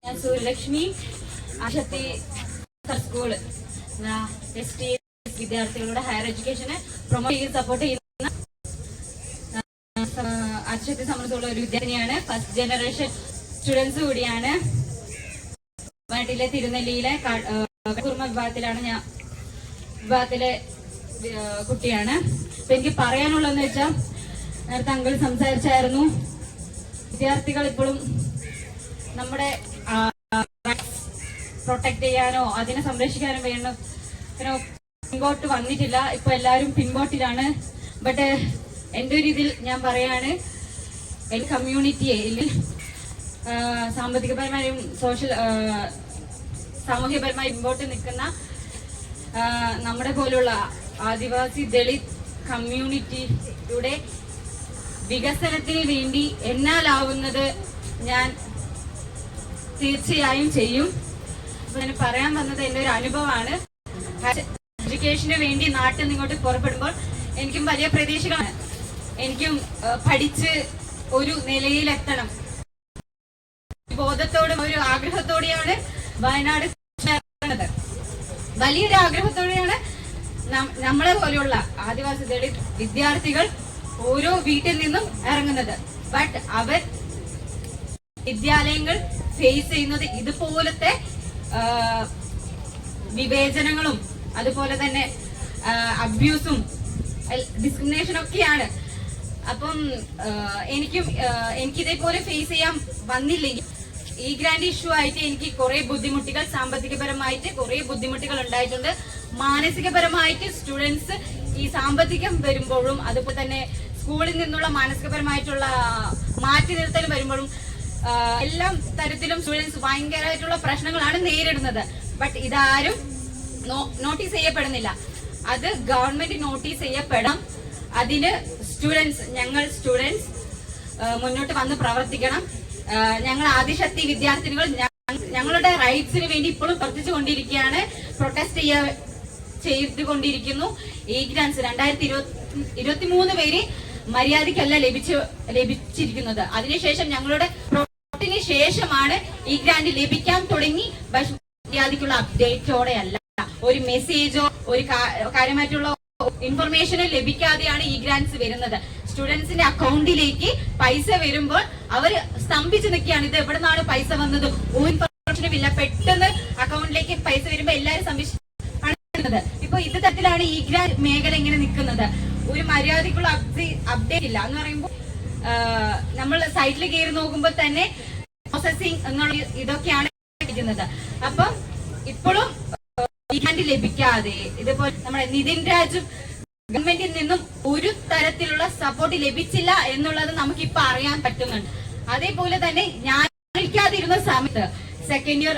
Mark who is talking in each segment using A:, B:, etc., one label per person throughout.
A: ഞാൻ Suryalakshmi ആശക്തി school ST വിദ്യാർത്ഥികളുടെ higher എഡ്യൂക്കേഷനെ promote ചെയ്ത് സപ്പോർട്ട് ചെയ്യുന്ന ആശക്തി സമരത്തുള്ള ഒരു വിദ്യാർത്ഥിനിയാണ്. ഫസ്റ്റ് ജനറേഷൻ സ്റ്റുഡൻസ് കൂടിയാണ്. വയനാട്ടിലെ തിരുനെല്ലിയിലെ കുറുമ വിഭാഗത്തിലാണ് ഞാൻ വിഭാഗത്തിലെ കുട്ടിയാണ്. അപ്പൊ എനിക്ക് പറയാനുള്ളതെന്ന് വെച്ചാൽ നേരത്തെ അങ്കിൾ സംസാരിച്ചായിരുന്നു, വിദ്യാർത്ഥികൾ ഇപ്പോഴും നമ്മുടെ പ്രൊട്ടക്ട് ചെയ്യാനോ അതിനെ സംരക്ഷിക്കാനോ വേണോ പിൻപോട്ട് വന്നിട്ടില്ല. ഇപ്പൊ എല്ലാവരും പിൻപോട്ടിലാണ്. ബട്ട് എന്റെ ഒരു ഇതിൽ ഞാൻ പറയാണ്, എന്റെ കമ്മ്യൂണിറ്റിയെ സാമ്പത്തികപരമായും സാമൂഹ്യപരമായി മുമ്പോട്ട് നിൽക്കുന്ന നമ്മുടെ പോലുള്ള ആദിവാസി ദളിത് കമ്മ്യൂണിറ്റിയുടെ വികസനത്തിന് വേണ്ടി എന്നാലാവുന്നത് ഞാൻ തീർച്ചയായും ചെയ്യും. ഞാൻ പറയാൻ വന്നത് എന്റെ ഒരു അനുഭവമാണ്. എഡ്യൂക്കേഷന് വേണ്ടി നാട്ടിൽ നിന്ന് ഇങ്ങോട്ട് പുറപ്പെടുമ്പോൾ എനിക്കും വലിയ പ്രതീക്ഷകളാണ്. എനിക്കും പഠിച്ച് ഒരു നിലയിലെത്തണം ബോധത്തോടും ഒരു ആഗ്രഹത്തോടെയാണ് വയനാട് ഇറങ്ങുന്നത്. വലിയൊരു ആഗ്രഹത്തോടെയാണ് നമ്മളെ പോലെയുള്ള ആദിവാസി ദളിത് വിദ്യാർത്ഥികൾ ഓരോ വീട്ടിൽ നിന്നും ഇറങ്ങുന്നത്. ബട്ട് അവർ വിദ്യാലയങ്ങൾ ഫേസ് ചെയ്യുന്നത് ഇതുപോലത്തെ വിവേചനങ്ങളും അതുപോലെ തന്നെ അബ്യൂസും ഡിസ്ക്രിമിനേഷനും ഒക്കെയാണ്. അപ്പം എനിക്കിതേപോലെ ഫേസ് ചെയ്യാൻ വന്നില്ലെങ്കിൽ ഈ ഗ്രാൻഡ് ഇഷ്യൂ ആയിട്ട് എനിക്ക് കുറെ ബുദ്ധിമുട്ടുകൾ, സാമ്പത്തികപരമായിട്ട് കുറെ ബുദ്ധിമുട്ടുകൾ ഉണ്ടായിട്ടുണ്ട്. മാനസികപരമായിട്ട് സ്റ്റുഡൻസ് ഈ സാമ്പത്തികം വരുമ്പോഴും അതുപോലെ തന്നെ സ്കൂളിൽ നിന്നുള്ള മാനസികപരമായിട്ടുള്ള മാറ്റി നിർത്തൽ വരുമ്പോഴും എല്ലാ തരത്തിലും സ്റ്റുഡൻസ് ഭയങ്കരമായിട്ടുള്ള പ്രശ്നങ്ങളാണ് നേരിടുന്നത്. ബട്ട് ഇതാരും നോട്ടീസ് ചെയ്യപ്പെടുന്നില്ല. അത് ഗവൺമെന്റ് നോട്ടീസ് ചെയ്യപ്പെടാം. അതിന് ഞങ്ങൾ സ്റ്റുഡൻസ് മുന്നോട്ട് വന്ന് പ്രവർത്തിക്കണം. ഞങ്ങൾ ആദിശക്തി വിദ്യാർത്ഥിനികൾ ഞങ്ങളുടെ റൈറ്റ്സിന് വേണ്ടി ഇപ്പോഴും പ്രവർത്തിച്ചുകൊണ്ടിരിക്കുകയാണ്. പ്രൊട്ടസ്റ്റ് ചെയ്തുകൊണ്ടിരിക്കുന്നു. ഈ ഗ്രാൻസ് 2023 പേര് മര്യാദയ്ക്കല്ല ലഭിച്ചിരിക്കുന്നത്. അതിനുശേഷം ഞങ്ങളുടെ പ്രൊട്ടസ്റ്റിന് ശേഷമാണ് ഈ ഗ്രാന്റ് ലഭിക്കാൻ തുടങ്ങി. മര്യാദയ്ക്കുള്ള അപ്ഡേറ്റോടെ അല്ല, ഒരു മെസ്സേജോ ഒരു കാര്യമായിട്ടുള്ള ഇൻഫർമേഷനോ ലഭിക്കാതെയാണ് ഈ ഗ്രാന്റ്സ് വരുന്നത്. സ്റ്റുഡൻസിന്റെ അക്കൗണ്ടിലേക്ക് പൈസ വരുമ്പോൾ അവർ സ്തംഭിച്ചു നിൽക്കുകയാണ്. ഇത് എവിടെ നിന്നാണ് പൈസ വന്നത്? ഒരു ഇൻഫർമേഷനും ഇല്ല. പെട്ടെന്ന് അക്കൗണ്ടിലേക്ക് പൈസ വരുമ്പോ എല്ലാവരും സ്തംഭിക്കുന്നത്. ഇപ്പൊ ഇത് തരത്തിലാണ് ഈ ഗ്രാന്റ് മേഖല ഇങ്ങനെ നിൽക്കുന്നത്. ഒരു മര്യാദയ്ക്കുള്ള അപ്ഡേറ്റ് ഇല്ല എന്ന് പറയുമ്പോൾ നമ്മൾ സൈറ്റിൽ കയറി നോക്കുമ്പോൾ തന്നെ പ്രോസസിംഗ് എന്നുള്ള ഇതൊക്കെയാണ് ഇരിക്കുന്നത്. അപ്പം ഇപ്പോഴും ഈ ഗ്രാന്റ് ലഭിക്കാതെ ഇതുപോലെ നമ്മുടെ നിതിൻ രാജു ഗവൺമെന്റിൽ നിന്നും ഒരു തരത്തിലുള്ള സപ്പോർട്ട് ലഭിച്ചില്ല എന്നുള്ളത് നമുക്കിപ്പോ അറിയാൻ പറ്റുന്നുണ്ട്. അതേപോലെ തന്നെ ഞാൻ പഠിക്കാതിരുന്ന സമയത്ത് സെക്കൻഡ് ഇയർ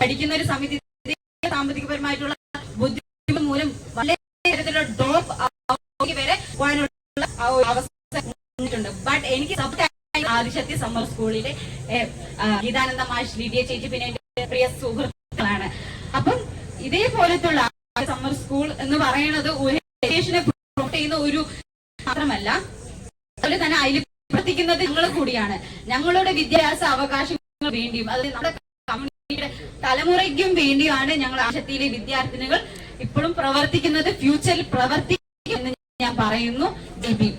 A: പഠിക്കുന്ന ഒരു സമയത്ത് സാമ്പത്തികപരമായിട്ടുള്ള ബുദ്ധിമുട്ട് മൂലം വളരെ തരത്തിലുള്ള ഡ്രോപ്പ് വരെ പോകാനുള്ള അവസ്ഥ വന്നിട്ടുണ്ട്. ബട്ട് എനിക്ക് സപ്പോർട്ട് ആദിശക്തി സമ്മർ സ്കൂളിലെ ഗീതാനന്ദ മാഷ്, ലിഡിയ ചേച്ചി, പിന്നെ എന്റെ പ്രിയ സുഹൃത്തുക്കളാണ്. അപ്പം ഇതേപോലത്തുള്ള സമ്മർ സ്കൂൾ എന്ന് പറയുന്നത് ഒരു എഡ്യൂക്കേഷനെ പ്രൊമോട്ട് ചെയ്യുന്ന ഒരു മാത്രമല്ല, അതുപോലെ തന്നെ അതിൽ പ്രവർത്തിക്കുന്നത് ഞങ്ങൾ കൂടിയാണ്. ഞങ്ങളുടെ വിദ്യാഭ്യാസ അവകാശങ്ങൾക്ക് വേണ്ടിയും അത് നമ്മുടെ കമ്മ്യൂണിറ്റിയുടെ തലമുറയ്ക്കും വേണ്ടിയാണ് ഞങ്ങൾ ആശക്തിയിലെ വിദ്യാർത്ഥിനികൾ ഇപ്പോഴും പ്രവർത്തിക്കുന്നത്. ഫ്യൂച്ചറിൽ പ്രവർത്തിക്കും എന്ന് ഞാൻ പറയുന്നു. ജയ് ഭീം.